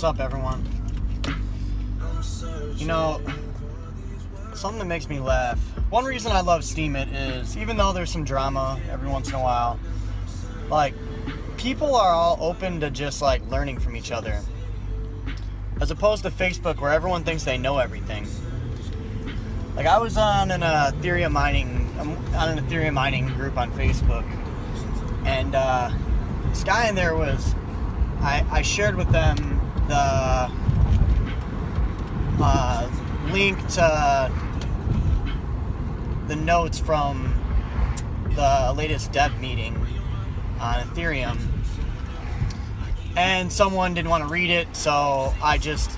What's up, everyone? You know, something that makes me laugh. One reason I love Steam It is, even though there's some drama every once in a while, like, people are all open to just, like, learning from each other. As opposed to Facebook, where everyone thinks they know everything. Like, I was on an Ethereum mining group on Facebook, and this guy in there was, I shared with them the link to the notes from the latest dev meeting on Ethereum, and someone didn't want to read it, so I just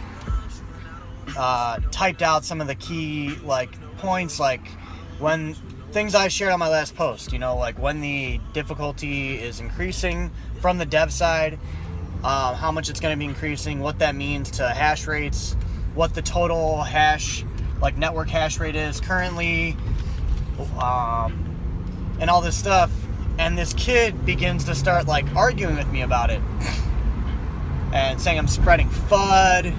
typed out some of the key points, when things I shared on my last post, like when the difficulty is increasing from the dev side, how much it's going to be increasing, what that means to hash rates, what the total hash, network hash rate is currently, and all this stuff. And this kid begins to start arguing with me about it and saying I'm spreading FUD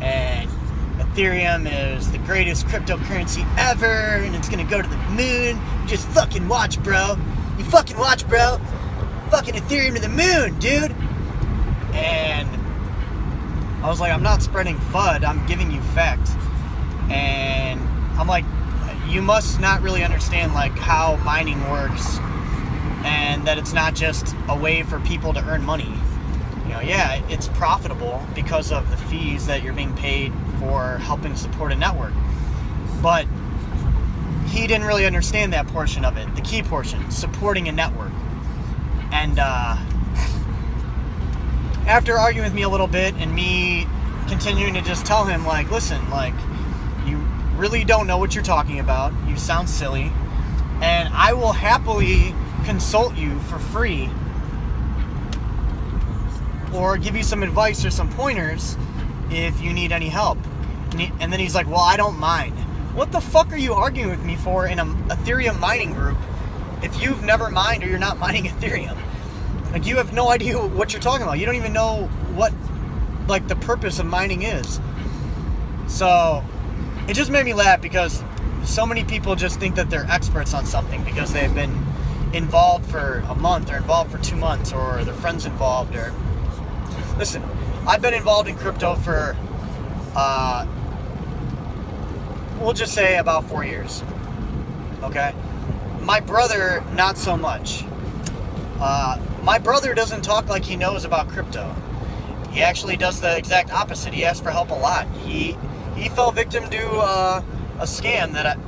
and Ethereum is the greatest cryptocurrency ever and it's gonna go to the moon. Just fucking watch, bro. You fucking watch, bro. Fucking Ethereum to the moon, dude. And I was like, I'm not spreading FUD, I'm giving you fact. And I'm like, you must not really understand how mining works, and that it's not just a way for people to earn money. Yeah, it's profitable because of the fees that you're being paid for helping support a network. But he didn't really understand that portion of it, the key portion, supporting a network. And after arguing with me a little bit and me continuing to just tell him, listen, you really don't know what you're talking about. You sound silly. And I will happily consult you for free or give you some advice or some pointers if you need any help. And then he's like, well, I don't mind. What the fuck are you arguing with me for in an Ethereum mining group if you've never mined or you're not mining Ethereum? You have no idea what you're talking about. You don't even know what the purpose of mining is. So it just made me laugh because so many people just think that they're experts on something because they've been involved for a month or involved for 2 months or their friends involved. Or listen, I've been involved in crypto for we'll just say about 4 years. Okay? My brother, not so much. My brother doesn't talk like he knows about crypto. He actually does the exact opposite. He asks for help a lot. He fell victim to a scam that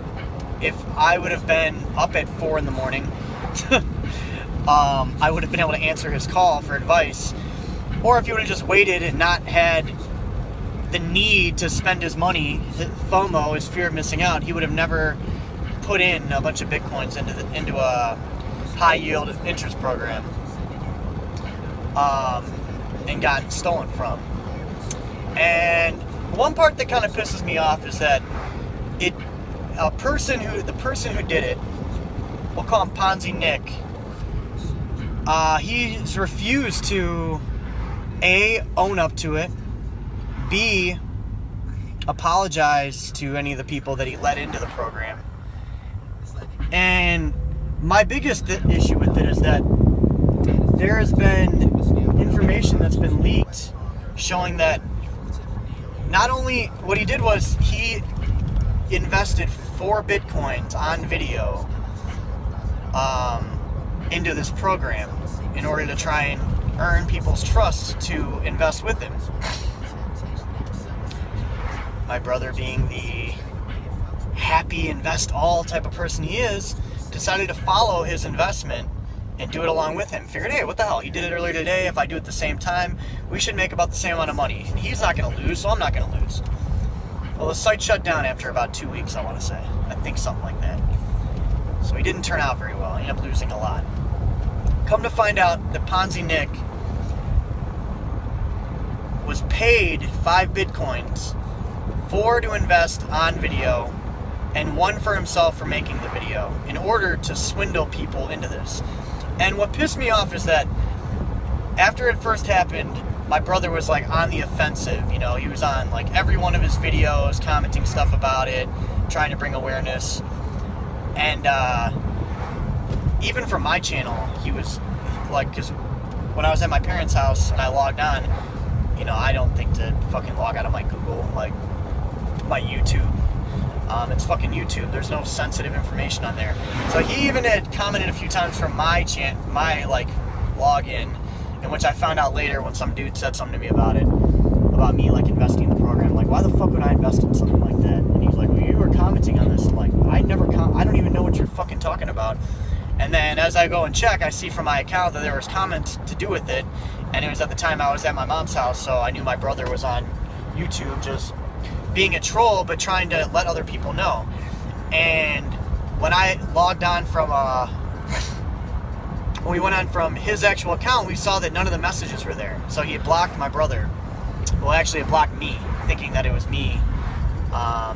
if I would have been up at 4 in the morning, I would have been able to answer his call for advice. Or if he would have just waited and not had the need to spend his money, FOMO, his fear of missing out, he would have never put in a bunch of Bitcoins into a high yield interest program and got stolen from. And one part that kind of pisses me off is that the person who did it, we'll call him Ponzi Nick, he's refused to A, own up to it, B, apologize to any of the people that he let into the program. And my biggest issue with it is that there has been information that's been leaked showing that not only what he did was he invested 4 Bitcoins on video into this program in order to try and earn people's trust to invest with him. My brother, being the happy invest all type of person he is, decided to follow his investment and do it along with him. Figured, hey, what the hell? He did it earlier today. If I do it at the same time, we should make about the same amount of money. And he's not going to lose, so I'm not going to lose. Well, the site shut down after about 2 weeks, I want to say. I think something like that. So he didn't turn out very well. He ended up losing a lot. Come to find out that Ponzi Nick was paid 5 Bitcoins, 4 to invest on video, and 1 for himself for making the video, in order to swindle people into this. And what pissed me off is that after it first happened, my brother was like on the offensive. You know, he was on like every one of his videos, commenting stuff about it, trying to bring awareness. And even for my channel, he was like, because when I was at my parents' house and I logged on, you know, I don't think to fucking log out of my Google, like my YouTube. It's fucking YouTube. There's no sensitive information on there. So he even had commented a few times from my like login, in which I found out later when some dude said something to me about it, about me like investing in the program. Like, why the fuck would I invest in something like that? And he's like, well, you were commenting on this. I'm like, I don't even know what you're fucking talking about. And then as I go and check, I see from my account that there was comments to do with it, and it was at the time I was at my mom's house, so I knew my brother was on YouTube just being a troll, but trying to let other people know. And when I logged on from when we went on from his actual account, we saw that none of the messages were there. So he had blocked my brother. Well, actually, it blocked me, thinking that it was me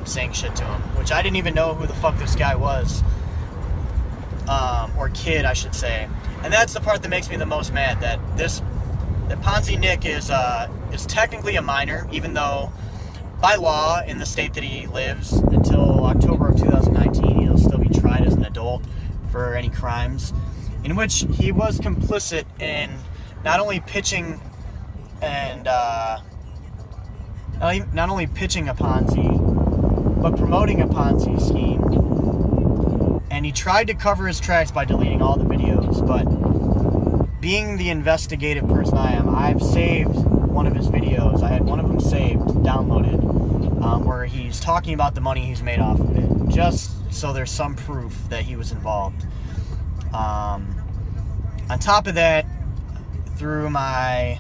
saying shit to him, which I didn't even know who the fuck this guy was, or kid, I should say. And that's the part that makes me the most mad, that Ponzi Nick is technically a minor, even though by law in the state that he lives until October of 2019, he'll still be tried as an adult for any crimes, in which he was complicit in not only pitching and not only pitching a Ponzi, but promoting a Ponzi scheme. And he tried to cover his tracks by deleting all the videos, but being the investigative person I am, I've saved one of his videos. I had one of them saved, downloaded, where he's talking about the money he's made off of it, just so there's some proof that he was involved. On top of that, through my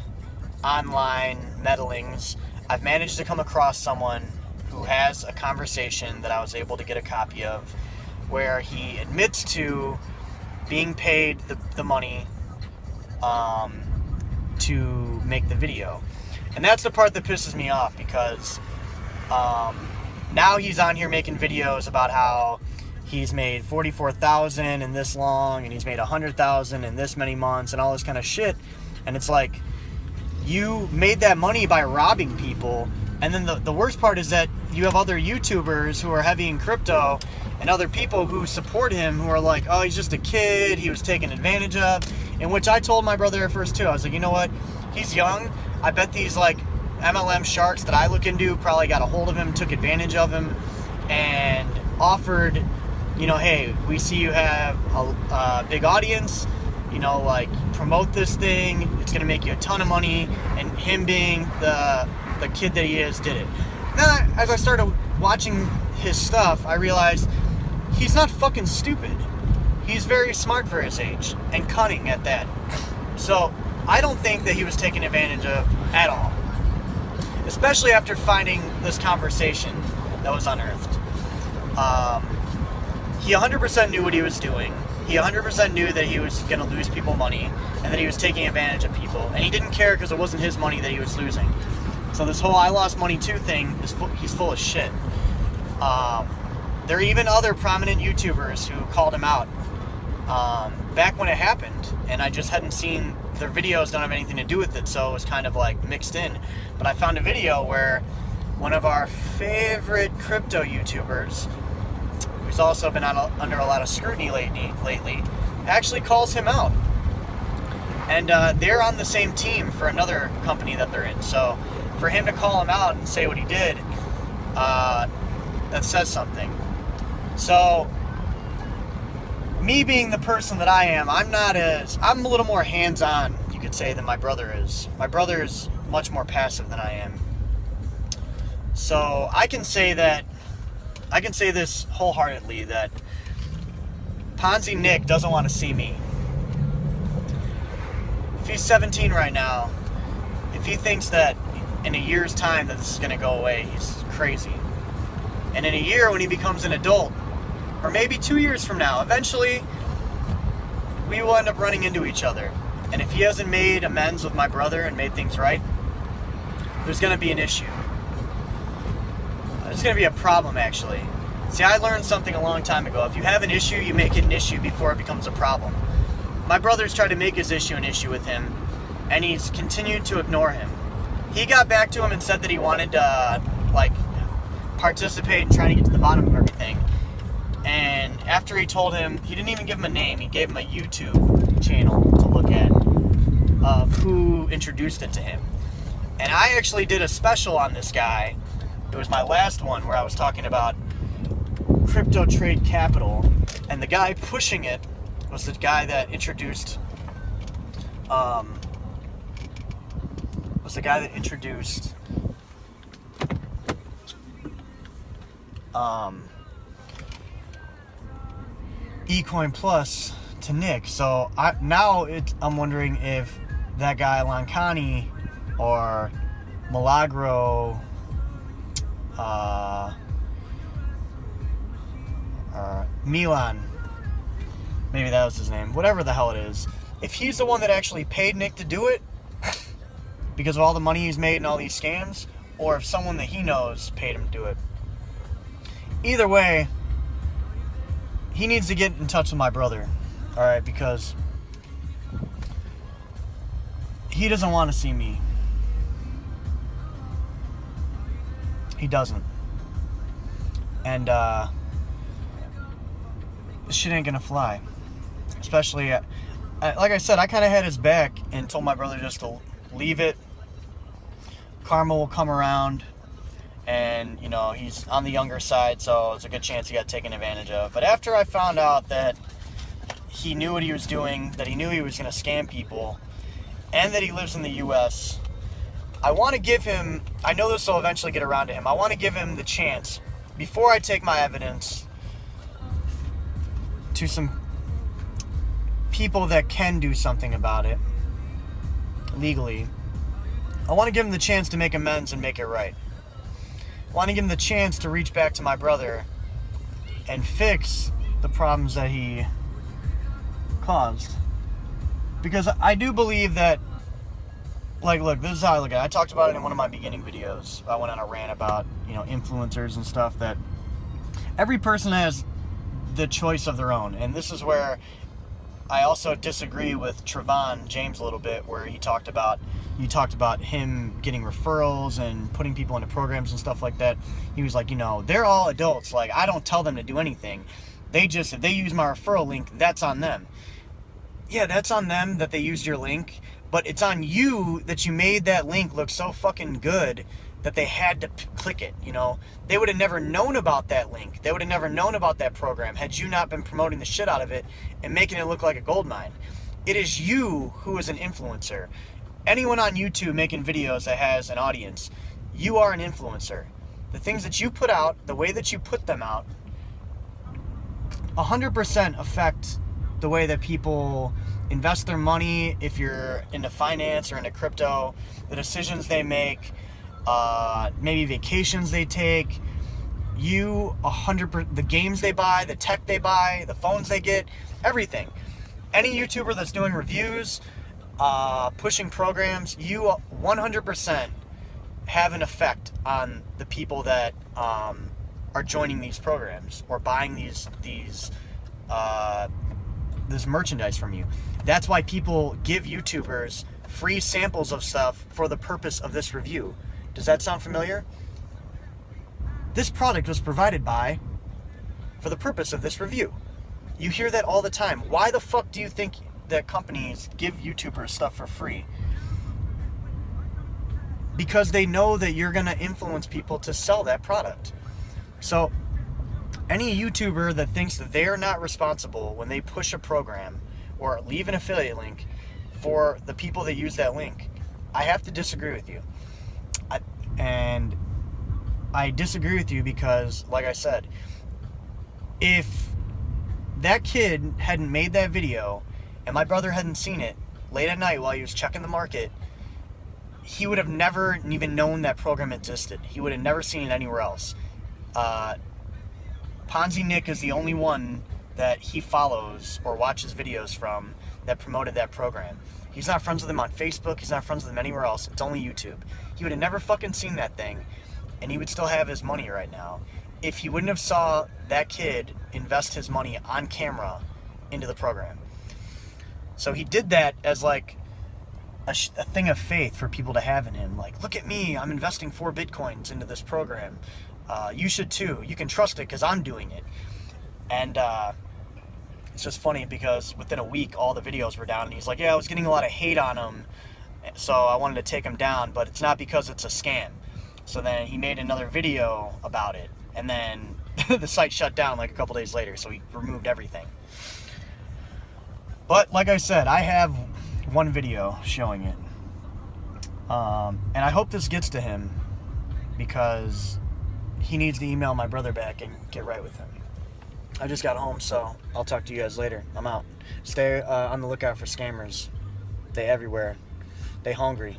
online meddlings, I've managed to come across someone who has a conversation that I was able to get a copy of, where he admits to being paid the money to make the video. And that's the part that pisses me off, because now he's on here making videos about how he's made $44,000 in this long, and he's made $100,000 in this many months, and all this kind of shit. And it's like, you made that money by robbing people. And then the worst part is that you have other YouTubers who are heavy in crypto, and other people who support him who are like, oh, he's just a kid, he was taken advantage of. In which I told my brother at first too, I was like, you know what, he's young. I bet these like MLM sharks that I look into probably got a hold of him, took advantage of him, and offered, you know, hey, we see you have a big audience, you know, like, promote this thing, it's gonna make you a ton of money. And him being the kid that he is, did it. Then as I started watching his stuff, I realized he's not fucking stupid. He's very smart for his age, and cunning at that. So I don't think that he was taken advantage of at all, especially after finding this conversation that was unearthed. He 100% knew what he was doing. He 100% knew that he was going to lose people money, and that he was taking advantage of people. And he didn't care because it wasn't his money that he was losing. So this whole I lost money too thing, he's full of shit. There are even other prominent YouTubers who called him out back when it happened, and I just hadn't seen their videos, don't have anything to do with it, so it was kind of like mixed in. But I found a video where one of our favorite crypto YouTubers, who's also been under a lot of scrutiny lately, actually calls him out. And they're on the same team for another company that they're in. So for him to call him out and say what he did, that says something. So me being the person that I am, I'm a little more hands-on, you could say, than my brother is. My brother is much more passive than I am. So I can say this wholeheartedly, that Ponzi Nick doesn't want to see me. If he's 17 right now, if he thinks that in a year's time that this is going to go away, he's crazy. And in a year, when he becomes an adult, or maybe 2 years from now, eventually we will end up running into each other. And if he hasn't made amends with my brother and made things right, there's going to be an issue. There's going to be a problem, actually. See, I learned something a long time ago. If you have an issue, you make it an issue before it becomes a problem. My brother's tried to make his issue an issue with him, and he's continued to ignore him. he got back to him and said that he wanted to, like, participate in trying to get to the bottom of everything. And after he told him, he didn't even give him a name, he gave him a YouTube channel to look at of who introduced it to him. And I actually did a special on this guy. It was my last one where I was talking about crypto trade capital, and the guy pushing it was the guy that introduced eCoin Plus to Nick. So I'm wondering if that guy Lancani or Milagro Milan, maybe that was his name, whatever the hell it is, if he's the one that actually paid Nick to do it because of all the money he's made and all these scams, or if someone that he knows paid him to do it. Either way, he needs to get in touch with my brother, alright, because he doesn't want to see me. He doesn't. And this shit ain't gonna fly. Especially, like I said, I kind of had his back and told my brother just to leave it. Karma will come around. And, you know, he's on the younger side, so it's a good chance he got taken advantage of. But after I found out that he knew what he was doing, that he knew he was going to scam people, and that he lives in the U.S., I want to give him, I know this will eventually get around to him, I want to give him the chance, before I take my evidence to some people that can do something about it, legally, I want to give him the chance to make amends and make it right. I want to give him the chance to reach back to my brother and fix the problems that he caused. Because I do believe that, like, look, this is how I look at it. I talked about it in one of my beginning videos. I went on a rant about, you know, influencers and stuff, that every person has the choice of their own. And this is where I also disagree with Trevon James a little bit, where you talked about him getting referrals and putting people into programs and stuff like that. He was like, you know, they're all adults. Like, I don't tell them to do anything. If they use my referral link, that's on them. Yeah, that's on them that they used your link, but it's on you that you made that link look so fucking good that they had to click it, you know? They would have never known about that link. They would have never known about that program had you not been promoting the shit out of it and making it look like a gold mine. It is you who is an influencer. Anyone on YouTube making videos that has an audience, you are an influencer. The things that you put out, the way that you put them out, 100% affect the way that people invest their money. If you're into finance or into crypto, the decisions they make, maybe vacations they take, you 100%, the games they buy, the tech they buy, the phones they get, everything. Any YouTuber that's doing reviews, pushing programs, you 100% have an effect on the people that are joining these programs or buying this merchandise from you. That's why people give YouTubers free samples of stuff for the purpose of this review. Does that sound familiar? This product was provided by, for the purpose of this review. You hear that all the time. Why the fuck do you think that companies give YouTubers stuff for free? Because they know that you're going to influence people to sell that product. So any YouTuber that thinks that they're not responsible when they push a program or leave an affiliate link for the people that use that link, I have to disagree with you. And I disagree with you because, like I said, if that kid hadn't made that video and my brother hadn't seen it late at night while he was checking the market, he would have never even known that program existed. He would have never seen it anywhere else. Ponzi Nick is the only one that he follows or watches videos from that promoted that program. He's not friends with him on Facebook. He's not friends with him anywhere else. It's only YouTube. He would have never fucking seen that thing, and he would still have his money right now if he wouldn't have saw that kid invest his money on camera into the program. So he did that as like a thing of faith for people to have in him. Like, look at me, I'm investing 4 Bitcoins into this program. You should too. You can trust it because I'm doing it. And it's just funny because within a week, all the videos were down. And he's like, yeah, I was getting a lot of hate on him, so I wanted to take him down, but it's not because it's a scam. So then he made another video about it, and then the site shut down like a couple days later, so he removed everything. But like I said, I have one video showing it. And I hope this gets to him, because he needs to email my brother back and get right with him. I just got home, so I'll talk to you guys later. I'm out. Stay on the lookout for scammers. They everywhere. They hungry.